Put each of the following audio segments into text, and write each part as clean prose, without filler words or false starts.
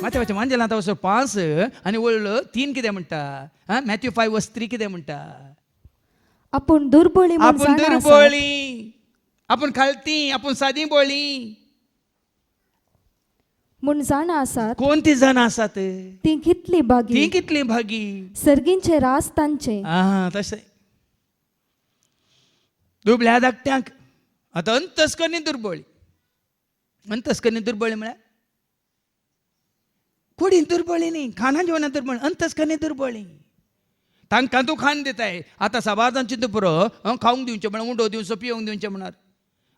माथ्याच्या मांजेला आता असं 5 आणि वळलं 3 कितें म्हणटा. मॅथ्यू 5:3 कितें म्हणटा. आपण दुर्बळी म्हूण आपण जाणा आसात. दुर्बळी, आपण खालती, आपण सादी बोळी म्हूण जाणा आसात. कोणती जण आसात ती कितली ती भागी. कितली भागी. सर्गींचे रास तांचे. तशें दुबळ्या धाकट्यांक आतां अंतस्करणी दुर्बळी. अंतस्करणी दुर्बळी म्हळ्यार कुडीन दुर्बळी न्ही, खाना जेवणां दुर्बळ, अंतस्करणी दुर्बळी. तांकां तूं खाण दिताय. आतां सबाजान चिंतू पुरो खावंक दिवचें म्हणून उंडो दिवचो पिवंक दिवचें म्हणून.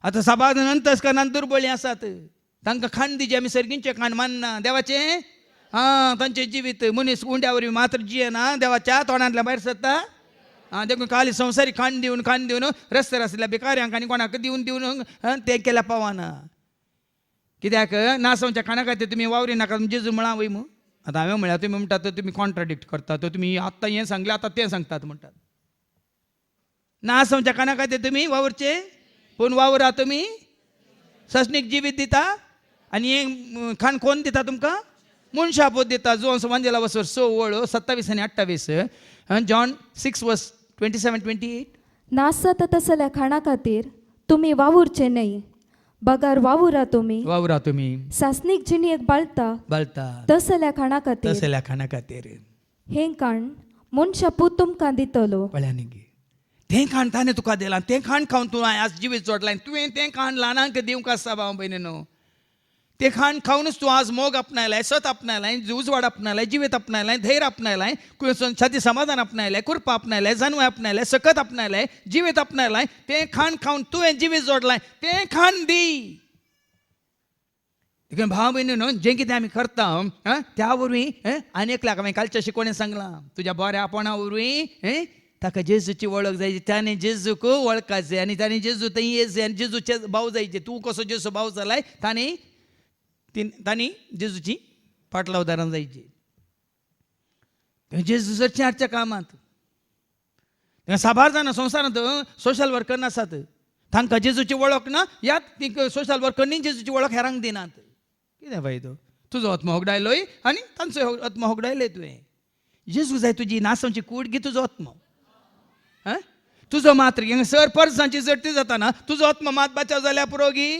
आतां सबाजान अंतस्करणान दुर्बळी आसात. तांकां खाण दिवचें आमी सर्गींचें खाण मानना देवाचें. तांचें जिवीत मनीस उंड्या वरवीं मात्र जियेना, देवाच्या तोंडांतल्यान भायर सरता. देखून खाली संवसारी खाण दिवन रस्त्यार आसलेल्या भिकाऱ्यांक आनी कोणाक दिवन तें केल्या पावना. कित्याक नासवच्या खाणा खातीर तुमी वावरी नाका जेजू म्हळा वय मू. आतां हांवें म्हळ्यार तुमी म्हणटात तुमी कॉन्ट्राडिक्ट करतात. तुमी आत्तां हें सांगलें आतां तें सांगतात म्हणटात. नासवच्या खाणा खातीर तुमी वावरचे, पूण वावरा तुमी सस्नीक जिवीत दिता. आनी हें खाण कोण दिता तुमकां. मनशापोत दिता. जो वांजेला वसोर 6 27 आनी 28. जॉन 6:27-28. नासत तसल्या खाणा खातीर तुमी वावुरचे न्हय. बगार वावुरा तुमी. सासनीक जिणेक बाळता तसल्या खाणा खातीर. हें खाण मनशा पूत तुमकां दितलो. तें खाण ताणें तुका दिलां. तें खाण खावन तूं आज जिवीत जोडलां. तुवें तें खाण ल्हानांक दिवंक आसता भाव भयणीनो. तें खाण खावनूच तूं आज मोग आपणायलाय, सत आपणायलाय, उजवाड आपणायलाय, जिवीत आपणायलाय, धैर्य आपणायलाय, छाती समाधान आपणायलाय, कृपा आपणायलाय, जानवाय आपणायलाय, सकत आपणायलाय, जिवीत आपणायलाय. तें खाण खावन तुवें जिवीत जोडलाय. तें खाण दी. देखून भाव भयणीनो जें कितें आमी करता त्या वरवीं आनी एकल्याक हांवें कालच्या शिकवणें सांगलां. तुज्या बऱ्या आपणा वरवीं ताका जेजूची वळख जाय. ताणें जेजूक वळखाचें आनी ताणें जेजू थंय येयचें आनी जेजूचे भाव जायचे. तूं कसो जेजू भाव जालाय तांणी जेजूची फाटलावदारां जायची. जेजू चडशे हाडच्या कामांत साबार जाणां संवसारांत सोशल वर्कर नासात. तांकां जेजूची वळख ना. ह्या सोशल वर्करनी जेजूची वळख हेरांक दिनात. कितें फायदो. तुजो आत्मा होगडायलोय आनी तांचो आत्मा होगडायले तुवें. जेजू जाय तुजी नासवची कूड गी तुजो आत्मा. तुजो मात्र सर परसांची जडटी जाताना तुजो आत्मा मात बचाव जाल्यार पुरो गी.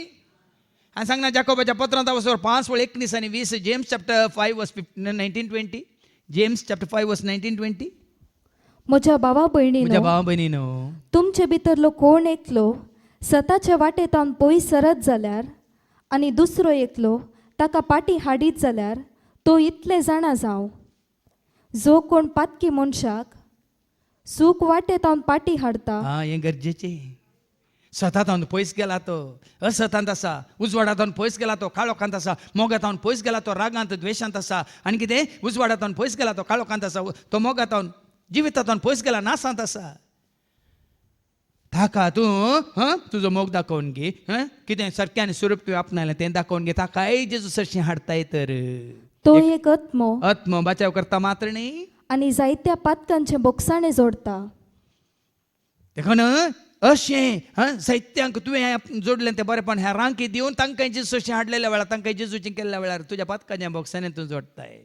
हांवें सांगना जाकोबाच्या पत्रांत वचोर 5:19 आनी 20. James chapter 5:19-20. James chapter 5:19-20. म्हज्या भावा भयणीनो तुमचे भितरलो कोण एकलो स्वताच्या वाटेतावन पयस सरत जाल्यार आनी दुसरो एकलो ताका पाटी हाडीत जाल्यार तो इतले जाणा जावं. जो कोण पातकी मनशाक सूख वाटेतावन पाटी हाडता. हें गरजेचें. सतांत पयस गेला तो असतांत आसा. उजवाडांत पयस गेला तो काळोखांत आसा. मोगांत पयस गेला तो रागांत द्वेशांत आसा. आनी कितें उजवाडांत पयस गेला तो काळोखांत आसा. तो मोगांत जिवितांत पयस गेला नासांत आसा. ताका तूं तुजो मोग दाखोवन घे. कितें सारकें आनी स्वरूप तुवें आपणायलें तें दाखोवन घे. ताकाय जेजू सरशीं हाडताय तर. तो एक आत्मो बचाव करता मात्र न्ही आनी जायत्या पातकांचे बोगसाणें जोडता. देखून अशें साहित्यांक तुवें जोडलें तें बरेंपण हेरांक दिवन तांकां जेजू सरशीं हाडलेल्या वेळार तांकां जेजूचें केल्ल्या वेळार तुज्या पातकांच्या बोगसाणें तूं जोडताय.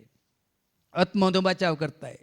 आत्मो तूं बचाव करताय.